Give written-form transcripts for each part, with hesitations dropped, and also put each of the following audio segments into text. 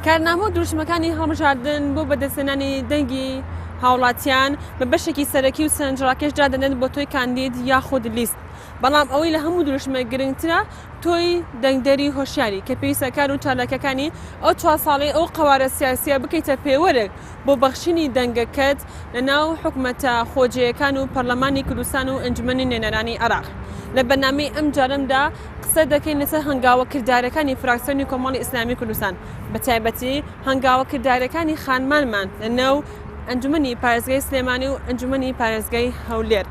کارنامە و دروشمەکانی هەڵبژاردن بۆ بەدەستێنانی دەنگی هاوڵاتیان بە بەشێکی سەرەکی و سەرنجڕاکێشدا دەنێت بۆ تۆی کاندید یاخود لیست. بەڵام ئەوەی لە هەموو دروشمە گرنگترە تۆی دەنگدەری هۆشیاری کە پێویستە کار و چالاکەکانی ئەو 4 ساڵی ئەو قەوارە سیاسیە بکەیتە پێوەرێک بۆ بەخشینی دەنگەکەت لەناو حکومەتە خۆجێیەکان و پەرلەمانی کوردستان و ئەنجومەنی نوێنەرانی عێراق. لە بەرنامەی ئەم جارەمدا قسە دەکەین لەسەر هەنگاوەکردارەکانی فراکسیۆنی کۆمەڵی ئیسلامی کوردستان، بە تایبەتی هەنگاوەکردارەکانی خانمانمان لەنێو ئەنجومەنی پارێزگای سلێمانی و ئەنجومەنی پارێزگای هەولێر.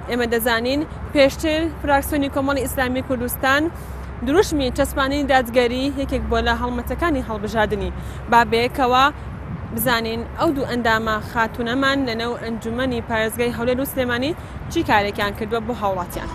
ئێمە دەزانین پێشتر فراکسیۆنی کۆمەڵی ئیسلامی کوردستان دروشمی چەسپانی دادگەری یەکێک بۆ لە هەڵمەتەکانی هەڵبژاردننی بابەیەکەوە بزانین ئەو دوو ئەندامە خاتونەمان لەنێو ئەنجومەنی پارێزگای هەولێر و سلێمانی چی کارێکیان کردووە بۆ هاوڵاتیان.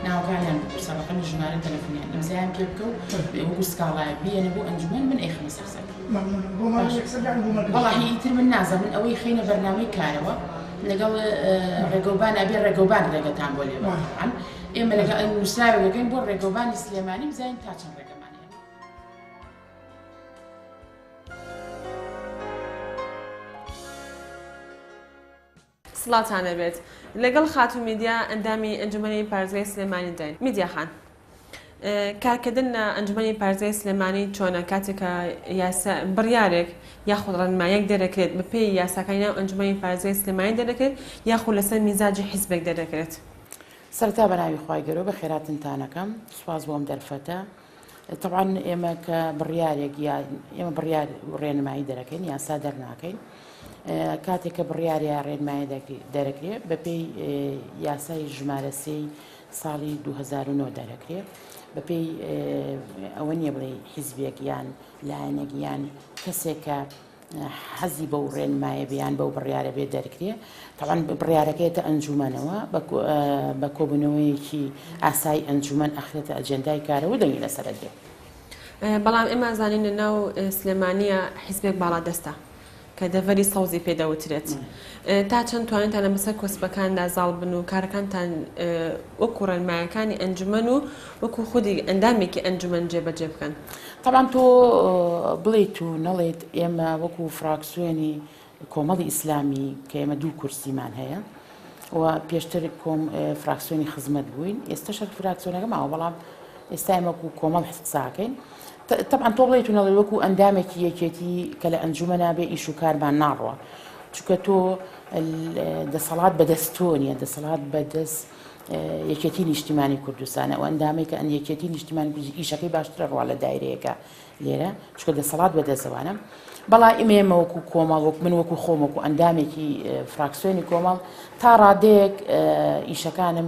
ناوەکانیان بپرسە بەقەمی ژمارە تەلەفۆنیان ئیمزایان پێ بکە و وەکو سکاڵایە بێنە بۆ ئەنجومەن من ئەیخەمە سەرسەر. وەڵاهی ئیتر من نازانم ئەوەی خەینە بەرنامەی کارەوە لەگەڵ ڕێگەوبان ئەبێ ڕێگەوبان ڕێگەتان بۆ لێ بەن ئێمە لەگەڵ نووسراوی دەکەین بۆ ڕێگەوبانی سلێمانی بزانین تا چەند ڕێگەمانیان. سڵاتانە بێت لەگەڵ خاتون میدیا ئەندامی ئەنجومەنی پارێزگای سلێمانی داین. میدیا خان، کارکردن لە ئەنجومەنی پارێزگای سلێمانی چۆنە کاتێکە بڕیارێک یاخود ڕەنمایەک دەرەکرێت بە پێی یاساکانی ناو ئەنجومەنی پارێزگای سلێمانی دەرەکرێت یاخود لەسەر میزاجی حیزبێک دەرەکرێت؟ سەرەتا بە ناوی خوای گەورە بە خێراتنتانەکەم سوپاس بۆم دەرفەتە. طبعا ئێمە کە بڕیارێک ئێمە بڕیار ڕێنمایی دەرەکەین یاسا دەرناکەین. کاتێککە بڕیاری ڕێنمایی دەرەکرێت بە پێی یاسای ژمارە 3 ساڵی 2009 دەرەکرێت بە پێی ئەوە نییە بڵێ حیزبێک یان لایەنێک یان کەسێکە حەزی بەو ڕێنمایە بیان بەو بڕیارە بێت دەرکرێت. تاوان بڕیارەکەیتە ئەنجومەنەوە بە کۆبوونەوەیەکی ئاسای ئەنجومەن ئەخرێتە ئەجەندای کارەوە دەنگی لەسەر دێت. بەڵام ئێمە زانین لە ناو سلێمانیە حیزبێک باڵادەستە کە دەڤەری سەوزی پێدەوترێت. تا چەند توانێتان لە بەسەر کۆسپەکاندا زاڵ بن و کارەکانتان وەکو ڕێنمایەکانی ئەنجومەن و وەکو خودی ئەندامێکی ئەنجومەن جێبەجێ بکەن. طبعا تۆ بڵێیت و نەڵێت ئێمە وەکو فراکسیۆنی کۆمەڵی ئیسلامی کە ئێمە 2 کورسیمان هەیە و پێشتر فراکسیۆنی خزمەت بووین، ئێستا شەر فراکسیۆنەکە ماوە بەڵام ئێستا ئێمە وەکو کۆمەڵ حساکەین. طبعا تۆ بڵێیت و نەڵێ وەکو ئەندامێکی یەکێتی کە لە ئەنجومەنا بێ ئیش و کارمان ناڕوە، چونکە تۆ دەسەڵات بەدەست تۆ نیە، دەسەڵات بەدەست یەکێتی نیشتیمانی کوردستانە و ئەندامێک کە یەکێتی نیشتیمانی ئیشەکەی باشترە ڕوا لە دایرەیەەکە لێرە چونکە دەسەڵات بەدەستەوانە. بەڵام ئێمە وەکو کۆمەڵ من وەکو خۆم وەکو ئەندامێکی فراکسیۆنی کۆمەڵ تا ڕادەیەک ئیشەکانم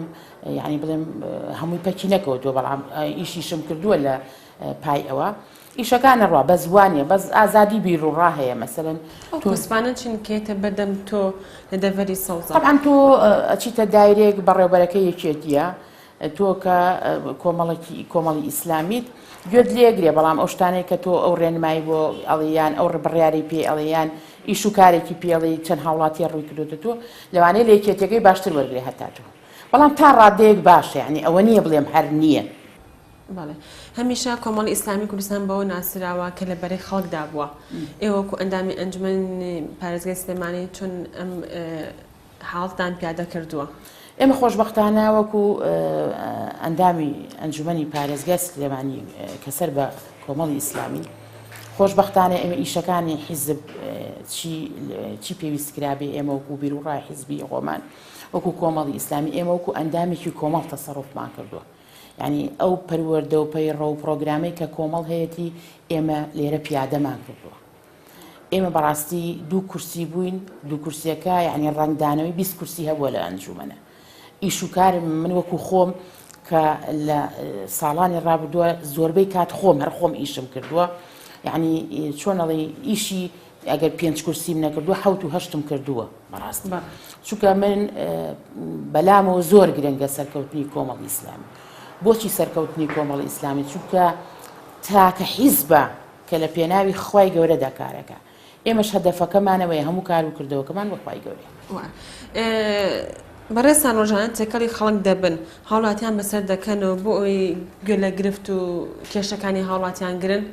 یعنی بڵێم هەمووی پەکی نەکەوتووە، بەڵام ئیشیشم کردووە لە پای ئەوە ئیشەکانە ڕوا بە زوانیە بەس ئازادی بیر و ڕاهەیە مەسەلەن توسپانە چین کێتە بەردەم تۆ لە دەڤەری سەوزە. طبعا تۆ ئەچیتە دایرێک بەڕێوەبەرەکە یەکێتیە تۆ کە کۆمەڵی ئیسلامیت گوێت لێگرێ، بەڵام ئەو شتانەی کە تۆ ئەو ڕێنمایی بۆ ئەڵیان ئەو بڕیاری پێ ئەڵیان ئیش و کارێکی پێڵی چەند هاوڵاتی ڕووی کردوتە تۆ لەوانەیە لە یەکێتەکەی باشتر وەرگێ هەتا تۆ، بەڵام تا ڕادەیەک باشە، یعنی ئەوە نییە بڵێم هەر نییە. بەڵێ هەمیشە کۆمەڵی ئیسلامی کوردستان بەوە ناسراوە کە لە بەرەی خەڵکدا بووە. ئێوەکو ئەندامی ئەنجومەنی پارێزگای سلێمانی چۆن ئەم حاڵتان پیادە کردووە؟ ئێمە خۆشبەختانە وەکو ئەندامی ئەنجومەنی پارێزگای سلێمانی کەسەر بە کۆمەڵی ئیسلامی خۆشبەختانە ئێمە ئیشەکانی حیزب چی پێویست کرابێ ئێمە وەکو بیر و ڕای حیزبی خۆمان وەکو کۆمەڵی ئیسلامی ئێمە وەکو ئەندامێکی کۆمەڵ تەسەڕوفمان کردووە. یعنی ئەو پەروەردە و پەیڕە و پرۆگرامەی کە کۆمەڵ هەیەی ئێمە لێرە پیادەمان کردووە. ئێمە بەڕاستی دوو کورسی بووین، دوو کورسیەکە یعنی ڕنگدانەوەی 20 کورسی هەبووە لە ئەنجومەنە. ئیش و کارم من وەکو خۆم کە لە ساڵانی ڕابردووە زۆربەی کات خۆم هەر خۆم ئیشم کردووە، یعنی چۆنەڵی ئیشی ئەگەر 5 کورسیم نەکردووە 7 و 8م کردووە بەڕاستی. چونکە من بەلامەوە زۆر گرنگە سەرکەوتنی کۆمەڵی ئیسلامی. بۆچی سەرکەوتنی کۆمەڵی ئیسلامی؟ چونکە تاکە حیزبە کە لە پێناوی خوای گەورەدا کارەکە. ئێمەش هەدەفەکەمانەوەی هەموو کار و کردەوەکەمان بە خوای گەورەیە. بەڕێستان ڕۆژانە تێکەڵی خەڵک دەبن، هاوڵاتیان بەسەر دەکەنەوە بۆ ئەوی گوێ لە گرفت و کێشەکانی هاوڵاتیان گرن؟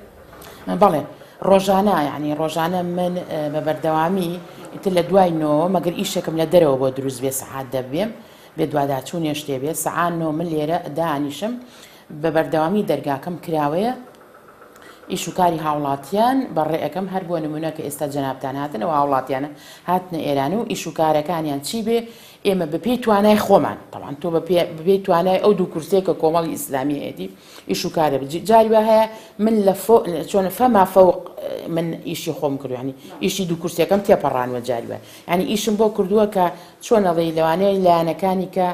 بەڵێ ڕۆژانە، یعنی ڕۆژانە من بە بەردەوامی ئیتر لە دوایەوە مەگەر ئیشێکم لە دەرەوە بۆ دروست بێ سەعات دەبێم بێ دوواداچوونێ شتێ بێ سەعانەوە من لێرە دانیشم بە بەردەوامی دەرگاکەم کراوەیە ئیش و کاری هاوڵاتیان بەڕێەکەم هەر بۆ نمونە کە ئێستا جەنابتان هاتنەوە هاوڵاتیانە هاتنە ئێران و ئیش و کارەکانیان چی بێ ئێمە بەپێی توانای خۆمان طبعاً تۆ بەپێی توانای ئەو دوو کورسێک کە کۆمەڵی ئیسلامی هەیەی ئیش و کارە جاری وە هەیە من لە چۆن فەما فەوق من ئیشی خۆم کردو، ینی ئیشی دوو کورسەکەم تێپەڕانوە جاری وە، ینی ئیشم بۆ کردووە کە چۆنەڵی لەوانەیە لایەنەکانی کە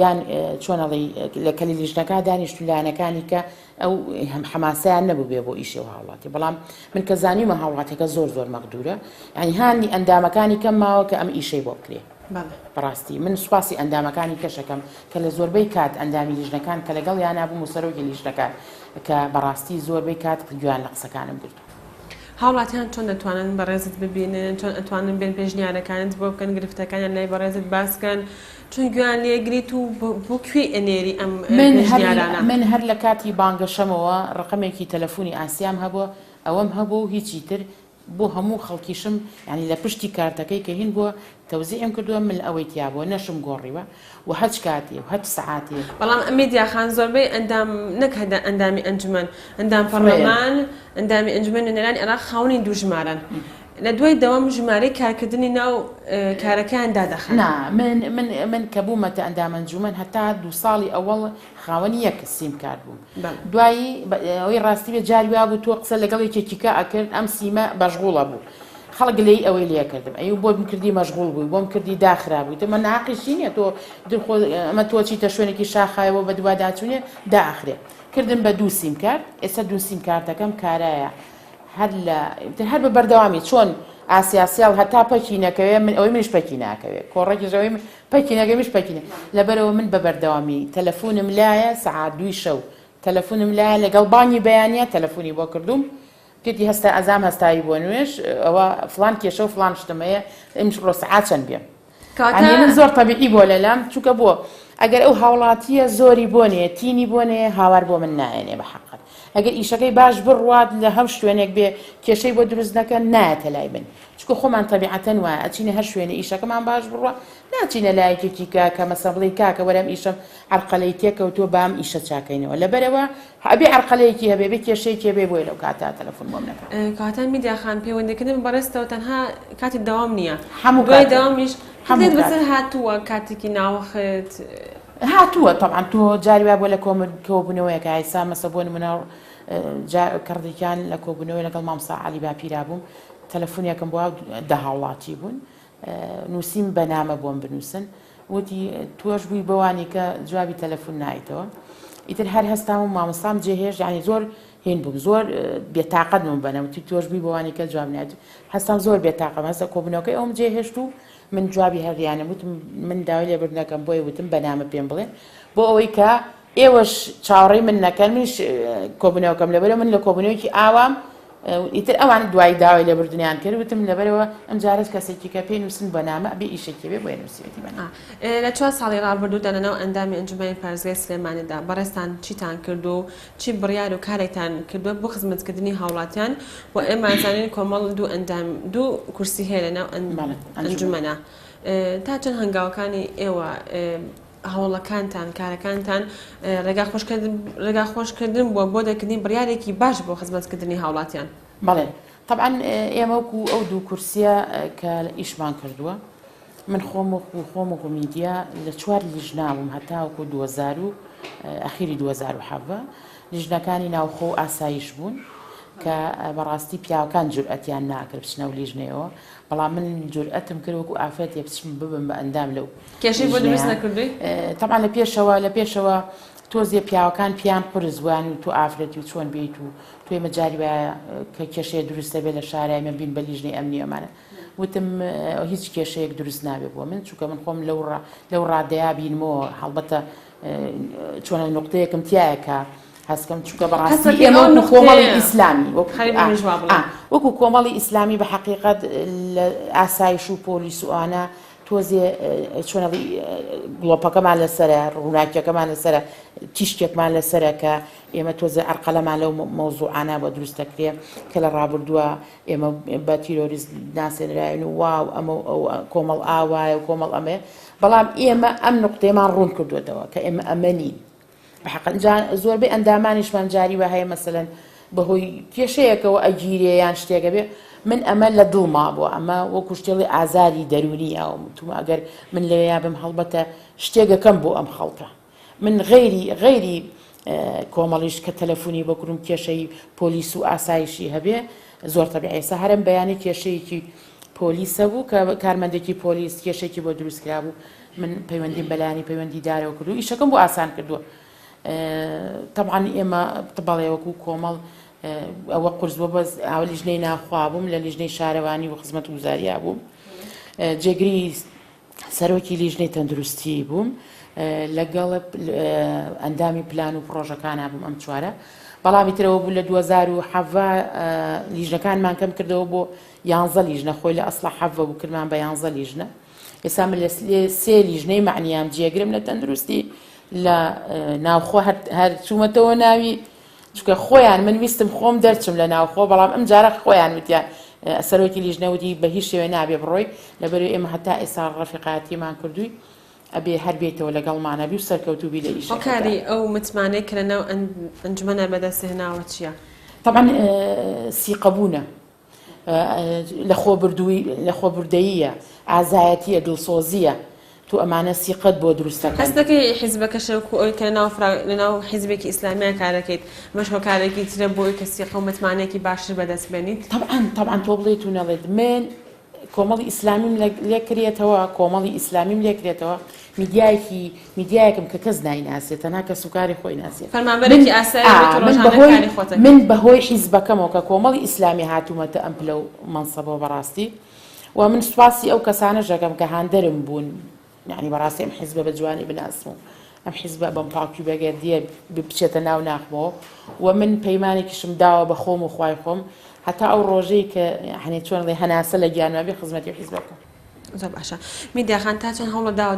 یان چۆنەڵی لە کەلی لیژنەکە دانیشت و لایەنەکانی کە ئەو حەماسەیان نەبوو بێ بۆ ئیشی و هاوڵاتی. بەڵام من کە زانیمە هاوڵاتەکە زۆر مەقدورە، ینی هاانی ئەندامەکانی کەم ماوە کە ئەم ئیشەی بۆ بکرێ. بەڕاستی من سوپاسی ئەندامەکانی کەشەکەم کە لە زۆربەی کات ئەندامی لیژنەکان کە لەگەڵ یان نابوو سەرۆکی لیژنەکان کە بەڕاستی زۆربەی کات گویان لە قسەکانم گرتو. هاوڵاتیان چۆن دەتوانن بەڕێزت ببینن، چۆن ئەتوانن بێن پێشنیارەکانت بۆ بکەن گرفتەکانیان لای بەڕێزت باسکەن، چۆن گویان لێگریت و بۆ کوێ ئەنێری ئەم پێشنیارانە؟ من هەر لە کاتی بانگەشەمەوە ڕقمێکی تەلەفۆنی ئاسیام هەبووە، ئەوەم هەبوو و هیچی تر بۆ هەموو خەڵکیشم ینی لە پشتی کارتەکەی کە هین بووە تەوزیعم کردووە من ئەوەی تیابووە نەشم گۆڕیوە و هەچ کاتێ و هەچ سەعاتێ. بەڵام ئەمێدیاخان زۆربەی ئەندام نەک هەدا ئەندامی ئەنجومەن، ئەندام پەرلەمان، ئەندامی ئەنجومەن نوێنەرانی عێراق خاوەنی دوو ژمارەن. لە دوای دەوام ژمارەی کارکردنی ناو کارەکەیان دادەخەن. من کە بوومەتە ئەندام ئەنجومەن هەتا 2 ساڵی ئەوەڵ خاوەنی یەک سیم کارت بووم. دوایی ئەوەی ڕاستی بێ جاری وا بوو تۆ قسە لەگەڵ یەکێکیکە ئەکرد ئەم سیمە بەشغوڵە بوو. خەڵک لێی ئەوەی لێ کردم ئەی بۆم کردی مەشغوڵ بووی بۆم کردی داخرا بووی تە من ناقیشی نییە تۆ ئەمە تۆ چیتە شوێنێکی شاخایەوە بە دوواداچوونێ داخرێ کردم بە 2 سیم کارت. ئێستا 2 سیم کارتەکەم کارایە هەر بە بەردەوامی چۆن ئاسیاسیال هەتا پەکی نەکەوێ من ئەوەی منش پەکی ناکەوێت کۆڕێکیژەوەی پەکی نەکەمیش پەکینە لەبەرەوە من بە بەردەوامی تەلەفۆنم لایە سەعات 2 شەو تەلەفۆنم لایە لەگەڵ بانی بەیانە تەلەفۆنی بۆ کردوم کردی هەستا ئەزام هەستایی بۆ نوێش ئەوە فلان کێشە و فلان شتمەیە ئەمش ڕۆ سەعات چەند بێم من زۆر تەبیعی بۆ لەلام چووکە بۆ ئەگەر ئەو هاوڵاتیە زۆری بۆ نیە تینی بۆ نێ هاوار بۆ من نایەنێ بە حەقت ئەگەر ئیشەکەی باش بڕوات لە هەم شوێنێک بێ کێشەی بۆ دروست نەکەن نایەتە لای من چکە خۆمان تەبیعەتەن وایە ئەچینە هەر شوێنە ئیشەکەمان باش بڕوە ناچینە لایەکێکی کە مەسە بڵێ کاکە وەرەم ئیشەم عەرقەلەی تێکەوتووە بام ئیشە چاکەینەوە لەبەرەوە ئەبێ عەرقەلەیەکی هەبێ بێ کێشەیەکی هەبێ بۆی لەو کاتا تەلەفۆن بۆم نەکەن کاتان میدیاخان پەیوەندیکردن بەڕێستەوە تەنها کاتی دەوام نییە هەموو دوای دەوامیش هەموو بەسەر هاتووە کاتێکی ناوەخت هاتووە طبعا تۆ جاری وا بۆ لە کۆبوونەوەیەکە ئایسا مەسە بۆ نمونە کڕدێکیان لە کۆبوونەوەی لەگەڵ مامسا عەلی باپیرا بووم تەلەفۆنیەکەم بۆ دە هاوڵاتی بوون نووسیم بەنامە بۆم بنووسن وتی تۆش بووی بەوانی کە جوابی تەلەفۆن نایتەوە ئیتر هەر هەستام و مامۆستام جێهێش یعنی زۆر هێن بووم زۆر بێتاقەت من بەنەوتی تۆش بووی بەوانی کە جواب نایت هەستام زۆر بێتاقەم هەستا کۆبوونەوەکەی ئەوم جێهێشت و من جوابی هەریانە وتم من داوای لێبوردنەکەم بۆی وتم بەنامە پێم بڵێن بۆ ئەوەی کە ئێوەش چاوەڕێی من نەکەن منش کۆبوونەوەکەم لەبەرەوە من لە کۆبوونەوەکی ئاوام ئیتر ئەوان دوای داوای لێبوردنیان کرد وتم لەبەرەوە ئەم جارەش کەسێکی کە پێی نووسن بەنامە بێ ئیشێکی بێ بۆیە نووسیوەتی بەنامە لە 4 ساڵی ڕابردوودا لەناو ئەندامی ئەنجومەنی پارێزگای سلێمانیدا بەڕێستان چیتان کردو و چی بڕیار و کارێکتان کردووە بۆ خزمەتکردنی هاوڵاتیان و ئێمە ئازانین کۆمەڵ دوو کورسی هەیە لەناو ئەنجومەنە تا چەند هەنگاوەکانی ئێوە هەوڵەکانتان کارەکانتان ڕێگا خۆشکردن بووە بۆ دەکردنی بڕیارێکی باش بۆ خزمەتکردنی هاوڵاتیان بەڵێ طبعا ئێمە وەکو ئەو دوو کورسیە کە ئیشمان کردووە من خۆم وەکو میدیا لە 4 لیژنا بووم هەتا وەکو 2010 ئەخیری 2007 لیژنەکانی ناوخۆ ئاسایش بوون کە بەڕاستی پیاوەکان جورئەتیان ناکرد بچنە و لیژنەوە بەڵام من جورئەتم کرد وەکو ئافرەت بچم ببم بە ئەندام لەو کێشەی بۆ دروست نەکردی؟ تەمان لە پێشەوە تۆزیە پیاوەکان پیان قرزوان و تۆ ئافرەتی و چۆن بیت و توێ مەجاری وایە کە کێشەیە دروستە بێت لە شارایمە بین بە لیژنەی ئەمنی ئەمانە وتم هیچ کێشەیەک دروست نابێت بۆ من چونکە من خۆم لەو ڕادەیە بینمەوە هەڵبەتە چۆنە نقطەیەکم تایەکە هەستکەم چونکە بەڕاستی ئێمە کۆمەڵی ئیسلامی وەکو کۆمەڵی ئیسلامی بە حەقیقەت لە ئاسایش و پۆلیس و ئانە تۆزێ چۆنەڵی گڵۆپەکەمان لەسرە ڕووناکیەکەمان لەسرە تیشتێکمان لەسرە کە ئێمە تۆزە ئەرقەلەمان لەو مەوزوعانە بە دروست دەکرێ کە لە ڕابردووە ئێمە بە تیرۆریست ناسێنراین و واو ئەمە کۆمەڵ ئاوایە و کۆمەڵ ئەمێ بەڵام ئێمە ئەم نقطەیەمان ڕوون کردوێتەوە کە ئێمە ئەمەنین زۆربەی ئەندامانیشمان جاری وە هەیە مەسەلەن بەهۆی کێشەیەکەوە ئەگیرێ یان شتێکە بێ من ئەمە لە دڵما بووە ئەمە وەکو شتێڵی ئازاری دەرونی ئەوم تومە ئەگەر من لەوەیە بم هەڵبەتە شتێکەکەم بۆ ئەم خەڵکە من غەیری کۆمەڵیش کە تەلەفۆنی بەکڕم کێشەی پۆلیس و ئاسایشی هەبێ زۆر تەبیعی سەهرم بەیانی کێشەیەکی پۆلیسە بوو کە کارمەندێکی پۆلیس کێشێکی بۆ دروستکرا بوو من پەیوەندیم بەلایانی پەیوەندی دارەوە کردو ئیشەکەم بۆ ئاسان کردووە طبعا ئێمە بەڵێ وەکو کۆمەڵ ئەوە قرس بۆ بەس ئاو لیژنەی ناخوا بووم لە لیژنەی شارەوانی و خزمەت وزاریا بووم جێگری سەرۆکی لیژنەی تەندروستی بووم لەگەڵ ئەندامی پلان و پرۆژەکانە بووم ئەم چوارە بەڵامی ترەوە بوو لە 2007 لیژنەکانمان کەم کردەوە بۆ 11 لیژنە خۆی لە ئەسڵە حەڤە بوو کردمان بە 11 لیژنە ئێستا من لە 3 لیژنەی معنیام جێگرم لە تەندروستی لە ناوخۆ هەر چوومەتەوە ناوی چونکە خۆیان من ویستم خۆم دەرچم لە ناوخۆ بەڵام ئەم جارە خۆیان وتیان سەرۆکی لیژنەوتی بە هیچ شێوێ نابێ بڕۆی لەبەرەوەی ئێمە هەتا ئێستا ڕەفیقاتیمان کردووی ئەبێ هەر بێتەوە لەگەڵ مانەبی و سەرکەوتوبی لە ئیش کاری ئەو متمانەی کە لەناو ئەنجومەنە بەدەستهێناوە چییە؟ طبعا سیقەبوونە لە خۆبردەییە ئازایەتیە دڵسۆزیە تو ئەمانە سیقەت بۆ دروستەکە هەست دەکەی حیزبەکەشە ئەوی کە لەناو حیزبێکی ئیسلامیان کارەکەیت مەش هۆکارێکی ترە بۆی کە سیقە و متمانەیەکی باشتر بەدەست بێنیت طبعا تۆ بڵێت و نەڵێت من کۆمەڵی ئیسلامیم لێکرێتەوە کۆمەڵی ئیسلامیم لێکرێتەوە میدیایەکم کە کەس نایناسێت تەنها کە سوکاری خۆی ناسێت فەرمانبەرێکی ئاسایی من بەهۆی حیزبەکەمەوە کە کۆمەڵی ئیسلامی هاتوومەتە ئەم پلە و مەنسەبەوە بەڕاستی و من سواسی ئەو کەسانە ژەکەم کە هاندەرم بوون يعني بەڕاستی ئەم حیزبە بە جوانی بناسم و ئەم حیزبە بەم پاکی بەگەردیە بچێتە ناو ناخمەوە و من پەیمانێکیشم داوە بە خۆم و خوای خۆم هەتا ئەو ڕۆژەی کە هەنێ چۆن لێ هەناسە لە گیانوابێ خزمەتی حیزبەکەم زۆر باشە میدیاخان تا چەند هەوڵە داوە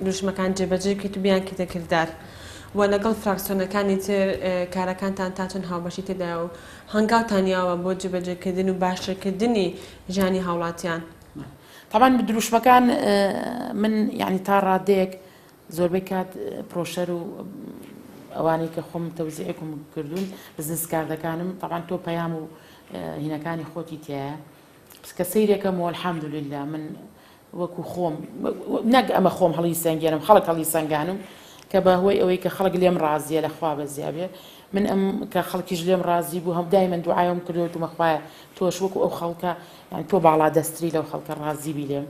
دروشمەکان جێبەجێ بکەیت و بیان کێتە کردار و لەگەڵ فراکسیۆنەکانی تر کارەکانتان تا چەند هاوبەشی تێدایە و هەنگاوتانیاوە بۆ جێبەجێکردن و باشترکردنی ژیانی هاوڵاتیان طبعا بدروشمەکان من يعني تا ڕادەیەک زۆربەی کات پرۆشەر و ئەوانەی کە خۆم تەوزیعێکم کردوون بزنس کاردەکانم طبعا تۆ پەیام و هینەکانی خۆتی تایە کە سەیرێکەمەوە الحەمدولله من وەکو خۆم نەک ئەمە خۆم هەڵی سەنگێنم خەڵک هەڵی سەنگانم کە بەهۆی ئەوەی کە خەڵک لێم ڕازیە لەخوا بەزیابێ من ئەم کە خەڵکیش لێم ڕازی بوو هەم دایمەن دوعایم کردوێت و مەخوایە تۆش وەکو ئەو خەڵکە يعني تۆ باڵا دەستری لەو خەڵکە ڕازی بی لێم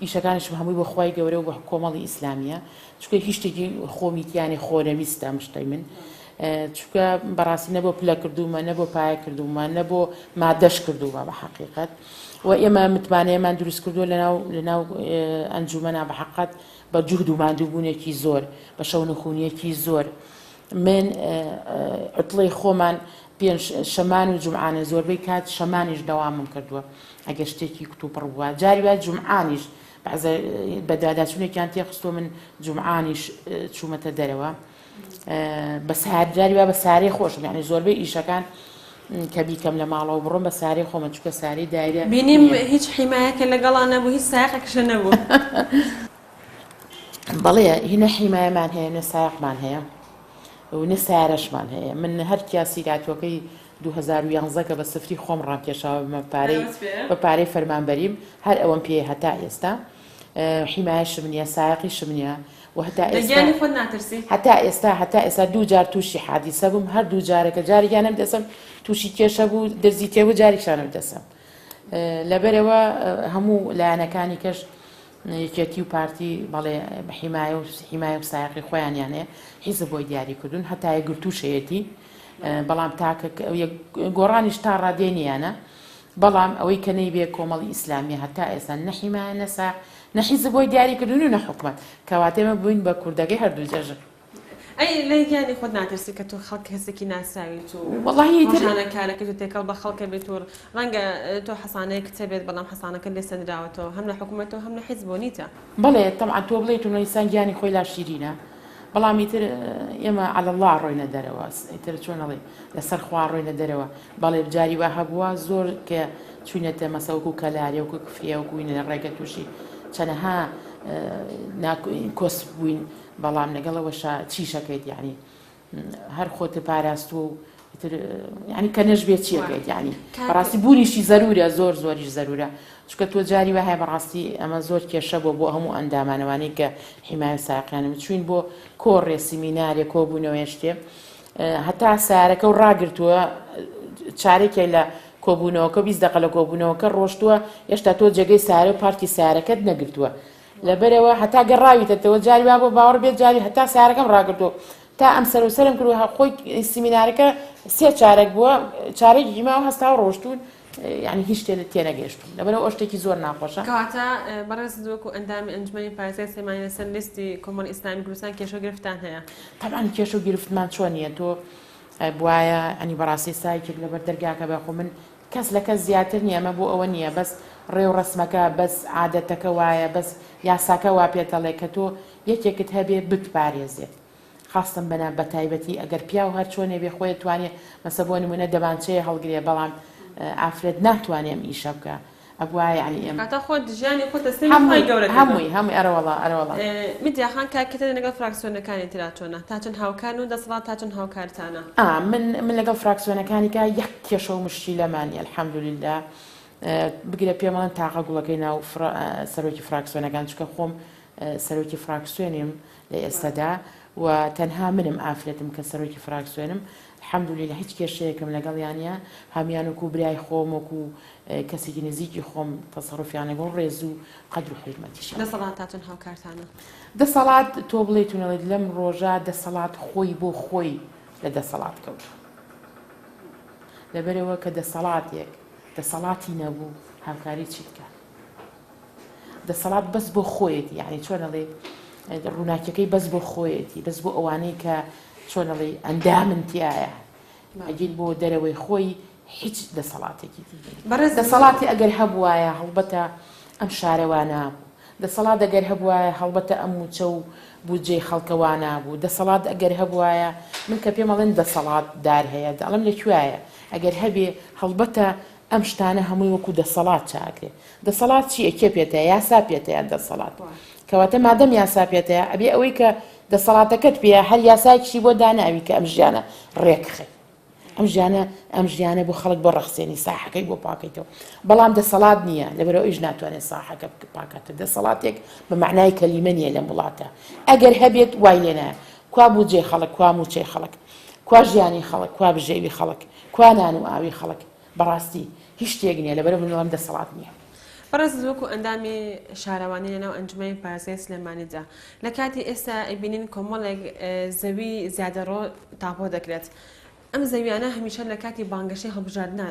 ئیشەکانشم هەمووی بۆ خوای گەورە و بە کۆمەڵی ئیسلامیە چونکە هیچ شتێکی خۆمیتیانی خۆرەویستە مشتەی من چونکە بەڕاستی نەبۆ پلە کردومە نەبۆ پایە کردومە نەبۆ مادەش کردومە بە حەقیقەت و ئێمە متمانەیەمان دروست کردووە لەناو ئەنجومەنا بە حەقیقەت بە جوهد و ماندووبوونێکی زۆر بە شەونەخوونیەکی زۆر من عتڵەی خۆمان شەمان و جومعانە زۆربەی کات شەمانیش دەوامم کردووە ئەگەر شتێکی کتوپڕ بووە جاری وات جومعانیش بە داداچوونێکیان تێخستۆ من جومعانیش چوومەتە دەرەوە بە جاری وا بە سارەی خۆشم یعنی زۆربەی ئیشەکان کە بیکەم لە ماڵەوە بڕۆم بە سارەی خۆمە چونکە سارەی دایرە بینیم هیچ حیمایەکە لەگەڵان نەبوو هیچ سایقێکشە نەبوو بەڵێ هینە حیمایەمان هەیە نە سایقمان هەیە و نسارەشمان هەیە من هەر کیاسی داتوەکەی 2011 کە بە سفری خۆم ڕاکێشاوە بە پارەی فەرمانبەریم هەر ئەوەم پێ هەتا ئێستا حیمایەشم نییە سایقیشم نییە و هەتا دەگیانی خۆت ناترسی هەتا ئێستا دوو جار تووشی حادیسە بووم هەردوو جارێکە جارێکیانم دەسم تووشی کێشە بوو دەرزی تێبوو جارێکشانم دەسم لەبەرەوە هەموو لایەنەکانی کەش یەکێتی و پارتی بەڵێ حیمایە و سایقی خۆیانیانەیە حیزب بۆی دیاری کردوون هەتا یەکگرتووشەیەتی بەڵام تاکە گۆڕانیش تا ڕادێنیانە بەڵام ئەوەی کە نەیبێ کۆمەڵی ئیسلامی هەتا ئێستا نەحیمایە نەسا نەحیزب بۆی دیاریکردون و نەحکومەت کەواتێمە بووین بە کوردەکەی هەردوو جێژن ئەی لەگیانی خۆت ناترسی کە تۆ خەڵک هەسێکی ناساویت و وەڵاهی ڕۆژانە کارەکەت و تێکەڵ بە خەڵکە بێت و ڕەنگە تۆ حەسانەیە کچە بێت بەڵام حەسانەکە لێ سەندراوەتەوە هەم لە حکوومەتەوە هەم لە حیزب بۆ نیتە بەڵێ تەمعان تۆ بڵێیت و ئینسان گیانی خۆی لا شیرینە بەڵام ئیتر ئێمە عەلە الله ڕۆینە دەرەوە ئیتر چۆنەڵێ لەسەر خوا ڕۆینە دەرەوە بەڵێ جاری وا هەبووە زۆر کە چوینەتە مەسەوەکو کەلارێ وەکو کفێ و بووینە لە ڕێگە تووشی چەنەها کۆس بووین بەڵام لەگەڵەوەشا چیشەکەیت یعنی هەر خۆتە پاراست و ینی کە نەش بێت چیەکەیت ینی بەڕاستی بوونیشی زەرورە زۆر زۆریش زەرورە چکە تۆ جاری وە هەیە بەڕاستی ئەمە زۆر کێشە بۆ هەموو ئەندامانەوانی کە حیمایە ساقیانم چوین بۆ کۆڕێ سیمینارێ کۆبوونەوەی شتێ هەتا سارەکە و ڕاگرتووە چارێکی لە کۆبوونەوەکە 20 دقە لە کۆبوونەوەکە ڕۆشتووە هێشتا تۆ جێگەی سارە و پارتی سارەکەت نەگرتووە لەبەرەوە هەتا گەڕاویتەوە جاری وا بۆ باوەڕ بێت جاری هەتا سارەکەم ڕاگرتووە تا ئەم سەرم کردووە خۆی سیمینارەکە 3 چارێک بووە چارێکی ماوە هەستا و ڕۆشتون یعنی هیچ شتێ تێنەگەیشتون لەبەرەوە ئەو شتێکی زۆر ناخۆشە کەواتە بەڕێز وەکو ئەندامی ئەنجومەنی پارێزگای سلێمانی لەسەر لیستی کۆمەڵی ئیسلامی کوردستان کێشە و گرفتان هەیە تەمان کێشە و گرفتمان چۆن نییە تۆ بواە ئەنی بەڕاستی سایکێک لەبەر دەرگاکە بەخۆ من کەس لە کەس زیاتر نییە ئەمە بۆ ئەوە نییە بەس ڕێو ڕسمەکە بەس عادەتەکە وایە بەس یاساکە وا پێتەڵێ کە تۆ یەکێکت هەبێ بتپارێزێت خاستم بەنا بە تایبەتی ئەگەر پیا و هەر چۆنێ بێ خۆی توانێت مەسە بۆ نمونە دەبانچەیە هەڵگرێ بەڵام ئافرەت ناتوانێم ئیشە بکە ئەبوای ینی ئێمە کاتە خۆت ژیانی خۆت دەستێنی گەورەکە هەمووی ئەرەوەڵا میدیاخان کاکێتە لەگەڵ فراکسیۆنەکانی ترا چۆنە تا چەند هاوکار و دەسەڵات تا چەند هاوکارتانە من لەگەڵ فراکسیۆنەکانیکە یەک کێشە و مشکیلەمانی الحەمدولله بگرە پێمەڵەن تاقە گوڵەکەی ناو سەرۆکی فراکسیۆنەکان چکە خۆم سەرۆکی فراکسیۆنیم لە ئێستادا و تەنها منم ئافرەتم کە سەرۆکی فراکسیۆنم الحەمدولله هیچ کێشەیەکم لەگەڵ یانە هەمیان وەکو برای خۆم وەکو کەسێکی نزیکی خۆم تەسەڕوفیانە گۆڵ ڕێز و قەدر و حورمەتیش دەسەڵات تا چەند هاوکارتانە دەسەڵات تۆ بڵێیتونەڵێت لەم ڕۆژە دەسەڵات خۆی بۆ خۆی لە دەسەڵات کەوت لەبەرەوە کە دەسەڵاتی نەبوو هاوکاری چیت بکە دەسەڵات بەس بۆ خۆیەتی یعنی چۆنەڵێ ڕووناکیەکەی بەس بۆ خۆیەتی بەس بۆ ئەوانەی کە چۆنەڵێ ئەندامن تایە ئەگەر بۆ دەرەوەی خۆی هیچ دەسەڵاتێکی دەسەڵاتی ئەگەر هەبوایە هەڵبەتە ئەم شارەوانە بوو دەسەڵات ئەگەر هەبوایە هەڵبەتە ئەم موچە و بودجێی خەڵکەوانە بوو دەسەڵات ئەگەر هەبوایە من کە پێمەڵێن دەسەڵات دار هەیە دەڵم لەکوایە ئەگەر هەبێ هەڵبەتە ئەم شتانە هەمووی وەکو دەسەڵات چاکرێ دەسەڵات چی ئەکێ پێتەیە یاسا پێتەیە دەسەڵات کەواتە مادەم یاسا پێتەیە ئەبێ ئەوەی کە دەسەڵاتەکەت پێ هەر یاسایکیشی بۆ داناوی کە ئەم ژیانە ڕێکخێ ئەم ژیانە بۆ خەڵک بۆ ڕەخسێنی ساحەکەی بۆ پاکەیتەوە بەڵام دەسەڵات نییە لەبەرەوە ئیش ناتوانێت ساحەکە پاکاتە دەسەڵاتێک بە معنای کەلیمە نیە لە وڵاتە ئەگەر هەبێت وای لێنایە کوا بودجێ خەڵک کوا موچەی خەڵک کوا ژیانی خەڵک کوا بژێوی خەڵک کوا نان و ئاوی خەڵک بەڕاستی هیچ شتێک نییە لەبەرەوە بڵێم دەسەڵات نییە بەڕێز وەکو ئەندامی شارەوانی لەناو ئەنجومەنی پارێزگای سلێمانیدا لە کاتی ئێستا ئەبینین کۆمەڵێک زەوی زیادەڕۆ تاپۆ دەکرێت ئەم زەویانە هەمیشە لە کاتی بانگەشەی هەڵبژاردنە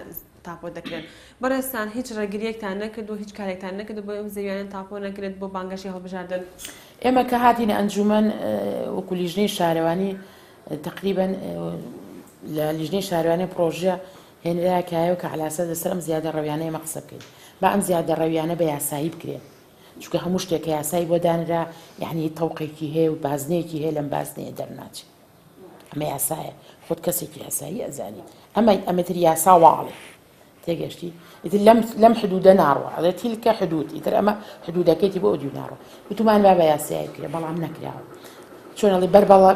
تاپۆ دەکرێت بەڕێستان هیچ ڕێگریەکتان نەکرد و هیچ کارێکتان نەکرد بۆ ئەم زەویانە تاپۆ نەکرێت بۆ بانگەشی هەڵبژاردن ئێمە کە هاتینە ئەنجومەن وەکو لیژنەی شارەوانی تقریبەن لە لیژنەی شارەوانی پرۆژە هێنراکایە و کە علاسە لەسەر ئەم زیادە ڕەویانەیە مەقسە بکەین با ئەم زیادە ڕەویانە بە یاسایی بکرێن چونکە هەموو شتێک کە یاسایی بۆ دانرا یعنی تەوقێکی هەیە و بازنەیەکی هەیە لەم بازنەیە دەرناچێت ئەمە یاسایە خۆت کەسێکی یاسایی ئەزانی ئەمەتر یاسا واڵێ تێگەشتی ئیتر لەم حدودە ناڕوە ئەڵێ تیلکە حدود ئیتر ئەمە حدودەکەیتی بۆ ئەودیو ناڕوە وتمان با بە یاسایی بکرێ بەڵام نەکراوە چۆنەڵێ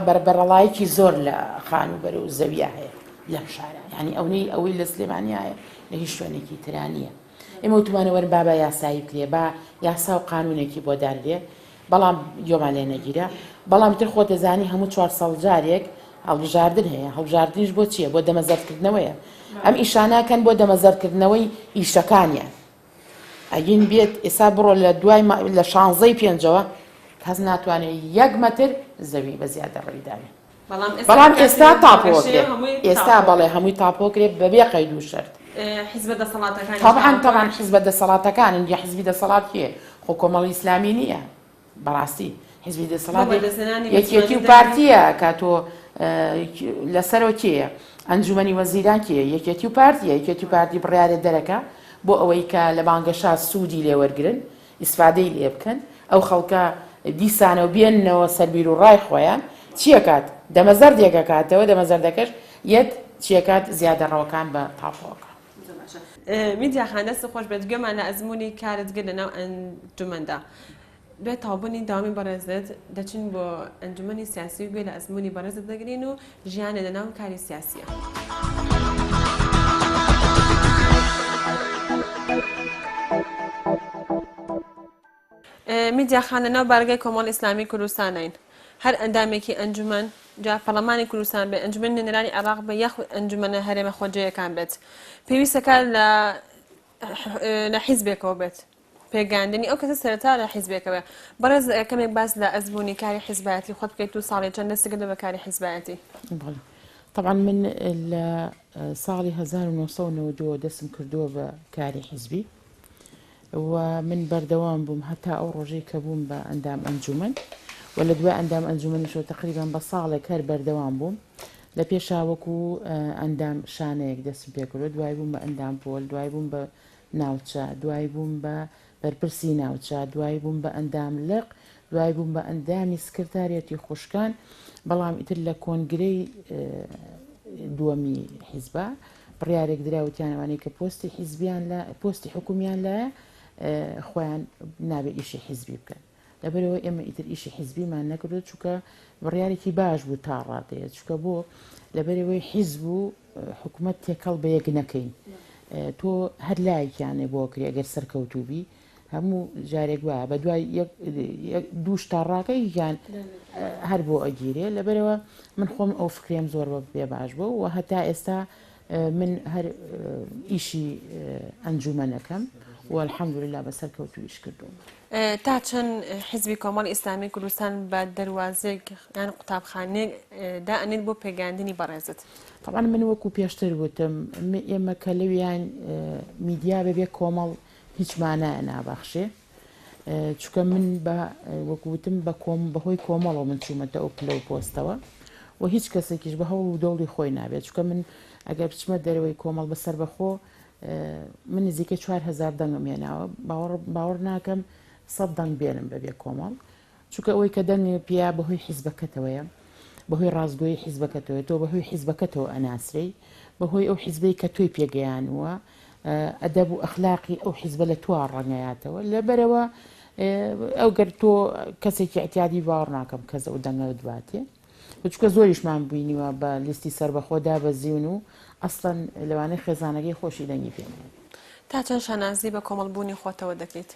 بەربەڕەڵایەکی زۆر لە خان و بەرە و زەویە هەیە لەم شارە یعنی ئەوەی لە سلێمانیایە لە هیچ شوێنێکی ترانیە ئێمە وتمانە وەرن با بە یاسایی بکرێ با یاسا و قانونێکی بۆ دانرێ بەڵام گوێمان لێ نەگیرە بەڵام تر خۆ دەزانی هەموو 4 ساڵ جارێک هەڵبژاردن هەیە هەڵبژاردنیش بۆ چییە بۆ دەمەزەرکردنەوەیە ئەم ئیشاناکەن بۆ دەمەزەرکردنەوەی ئیشەکانیان ئەگین بێت ئێستا بڕۆ لە دوای لە 16ی پێنجەوە کەس ناتوانێت 1 مەتر زەوی بە زیادە ڕێداوێت بەڵام ئێستا تاپۆکرێت ئێستا بەڵێ هەمووی تاپۆکرێت بەبێ قەید و شەرت حیزب دەسەڵاتەکان طبعا حیزب دەسەڵاتەکانن یا حیزبی دەسەڵات کێ خۆ کۆمەڵی ئیسلامی نییە بەڕاستی حیزبی دەسەڵات یەکێتی و پارتیە کە تۆ لەسەرەوە کێیە ئەنجومەنی وەزیران کێ یەکێتی و پارتیە یەکێتی و پارتی بڕیارێت دەرەکە بۆ ئەوەی کە لە بانگەشا سوودی لێوەرگرن ئیسفادەی لێ بکەن ئەو خەڵکە دیسانە و بێننەوە سەربیر و ڕای خۆیان چیەکات دەمەزەردێکە کاتەوە دەمەزەردەکەش یەک چیەکات زیادە ڕەوەکان بە تاپۆکە میدیا خان دەست خۆش بێت گوێمان لە ئەزمموی کارت گر لەناو ئەنجومەندا دوێت تاوبوونی داوامی بەڕێزت دەچین بۆ ئەنجومەنی سیاسی و گوێ لە ئەزمموی بەڕێزت دەگرین و ژیانە لەناو کاری سیاسیە. میدیا خان لەناو بارگای کۆمەڵ ئیسلامی کوردستانین هەر ئەندامێکی ئەنجومەن جا پەرلەمانی کوردستان بێت ئەنجومەنی نێرانی عێراق بە یەخود ئەنجومەنە هەرێمە خۆجەیەکان بێت پێویستەکە لە حیزبێکەوە بێت پێگاندنی ئەو کەسە سەرەتا لە حیزبێکەوە بەڕێز کەمێک باس لە ئەزمموی کاری حیزبایەتی خۆت بکەیت و ساڵی چەند دەستگرت بە کاری حیزبایەتی. طبعا من لە ساڵی 1992 دەستم کردووە بە کاری حیزبی و من بەردەوام بووم هەتا ئەو ڕۆژەی کە بووم بە ئەندام ئەنجومەن و لە دوای ئەندام ئەنجومەنیشەوە تقریبان بە ساڵێک هەر بەردەوام بووم لە پێشاوەکو ئەندام شانەیەک دەستم پێکردوە دوای بووم بە ئەندام پۆل دوای بووم بە ناوچە دوای بووم بە بەرپرسی ناوچە دوای بووم بە ئەندام لق دوای بووم بە ئەندامی سکرتارەتی خوشکان بەڵام ئیتر لە کۆنگرەی دووەمی حیزبە بڕیارێک دراوتیانەوانەی کە پۆستی حیزبیان لە پۆستی حکومیان لایە خۆیان نابێت ئیشی حیزبی بکەن لەبەرەوە ئێمە ئیتر ئیشی حیزبیمان نەکردو چونکە بڕیارێکی باش بوو تا ڕادەیە چونکە بۆ لەبەرەوەی حیزب و حکوومەت تێکەڵ بە یەک نەکەین تۆ هەر لایەکیانێ بۆ کرێ ئەگەر سەرکەوتوبی هەموو جارێک وایە بە دوای دووش تا ڕاکەیان هەر بۆ ئەگیرێ لەبەرەوە من خۆم ئەو فکرێم زۆر بە بێ باش بوو و هەتا ئێستا من هەر ئیشی ئەنجومەنەکەم و الحەمدولله بەسەر کەوتویش کردوم. تا چەند حیزبی کۆمەڵی ئیسلامی کوردستان بە دەواازێک یان قوتابخانەیەک دائنێت بۆ پێگاندنی بەڕێزت؟ طبعا من وەکو پێشتر وتم ئێمە کە لەویان میدیا بەبێ کۆمەڵ هیچ مانایە نابەخشێ چونکە من بە وەکوتم بەهۆی کۆمەڵەوە من چوومەتە ئەو پلە و پۆستەوە و هیچ کەسێکیش بە هەوڵ و دەوڵی خۆی نابێت چونکە من ئەگەر بچمە دەرەوەی کۆمەڵ بەسەر بەخۆ من نزیکە 4000 دەنگم هێناوە باوەڕ ناکەم 100 دەنگ بێنم بەبێ کۆمەڵ چونکە ئەوەی کە دەنگی پیا بەهۆی حیزبەکەتەوەیە بەهۆی ڕازگۆیی حیزبەکەتەوە تۆ بەهۆی حیزبەکەتەوە ئەناسرەی بەهۆی ئەو حیزبەی کە تۆی پێگەیانوە ئەدەب و ئەخلاقی ئەو حیزبە لە توا ڕەنگەیاتەوە لەبەرەوە ئەو گەر تۆ کەسێکی احتیادی باوەڕ ناکەم کەس ئەو دەنگە دواتێ چونکە زۆریشمان بووینیوە بە لیستی سەربەخۆدا بەزیون و ئەسڵەن لەوانەی خێزانەکەی خۆشی دەنگی پێێنێت. تا چەند شانازی بە کۆمەڵبوونی خۆتەوە دەکەیت؟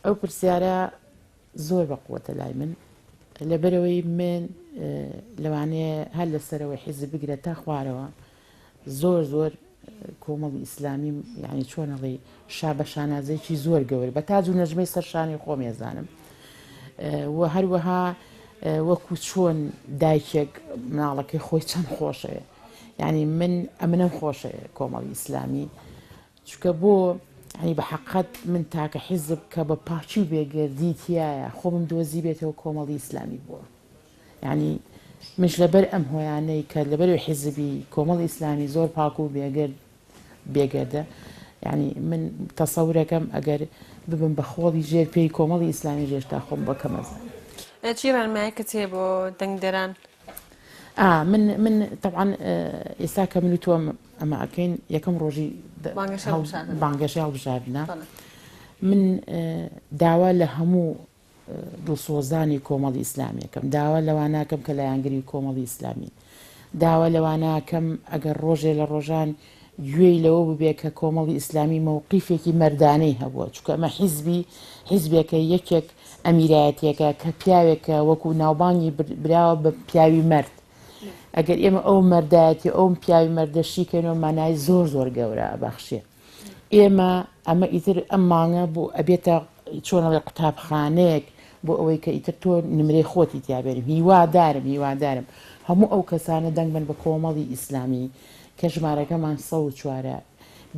ئەو پرسیارە زۆر بەقووەتە لای من لەبەرەوەی من لەوانەیە هەر لەسەرەوەی حیزب بگرێت تا خوارەوە زۆر کۆمەڵی ئیسلامی یعنی چۆنەڵی شابە شانازەیەکی زۆر گەور بە تاج و نەژمەی سەرشانی خۆم ێزانم و هەروەها وەکو چۆن دایکێک مناڵەکەی خۆی چەند خۆشەیە یعنی من ئەمنم خۆشەیە کۆمەڵی ئیسلامی چونکە بۆ ینی بە حەقەت من تاکە حیزب کە بە پاچی و بێگەردیتیایە خۆم دۆزی بێتەوە کۆمەڵی ئیسلامی بووە ینی مش لەبەر ئەم هۆیانەی کە لەبەر حیزبی کۆمەڵی ئیسلامی زۆر پاک و بێگەردە ینی من تەسەورەکەم ئەگەر ببم بە خۆڵی ژێر پێی کۆمەڵی ئیسلامی ژێشتا خۆم بەکەمەزە. چی ڕانمایەکە هەیە بۆ دەنگدەران؟ من طبعا ئێستا کە من و تۆم ئەمە ئەکەین یەکەم ڕۆژی بانگەشەی هەڵبژاردنە من داوا لە هەموو دڵسۆزانی کۆمەڵی ئیسلامیەکەم داوا لەواناکەم کە لایەنگری کۆمەڵی ئیسلامی داوا لەواناکەم ئەگەر ڕۆژێ لە ڕۆژان گوێی لەوە ببێ کە کۆمەڵی ئیسلامی مەوقیفێکی مەردانەی هەبووە چونکە ئەمە حیزبێکە یەکێک ئەمیرایەتێکە کە پیاوێکە وەکو ناوبانگی براوە بە پیاوی مرد ئەگەر ئێمە ئەو مەردایەتی ئەوم پیاوی مەردەشیکەنەوە مانای زۆر زۆر گەورە ئەبەخشێ ئێمە ئەمە ئیتر ئەم مانگە بۆ ئەبێتە چۆنەڵێ قوتابخانەیەک بۆ ئەوەی کە ئیتر تۆ نمرەی خۆتی تیابێنم هیوادارم هەموو ئەو کەسانە دەنگ بن بە کۆمەڵی ئیسلامی کە ژمارەکەمان 104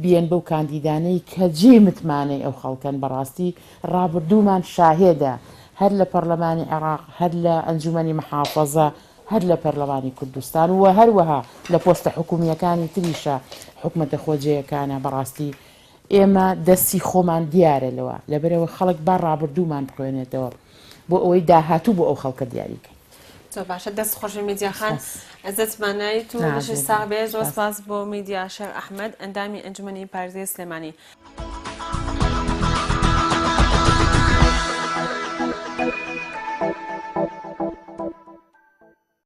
بیان بەو کاندیدانەی کە جێ متمانەی ئەو خەڵکەن بەڕاستی ڕابردوومان شاهێدە هەر لە پەرلەمانی عێراق هەر لە ئەنجومەنی محافەزە هەر لە پەرلەمانی کوردستان و هەروەها لە پۆستە حکوومیەکانی تریشە حکومەتە خۆجێیەکانە بەڕاستی ئێمە دەستی خۆمان دیارە لەوە لەبەرەوە خەڵک با ڕابردوومان بخوێنێتەوە بۆ ئەوەی داهاتوو بۆ ئەو خەڵکە دیاریکە زۆر باشە دەست خۆشی میدیاخان ئەزتمانایت و دەشی ساغ بێ زۆر سپاس بۆ میدیا شەر ئەحمەد ئەندامی ئەنجومەنی پارێزی سلێمانی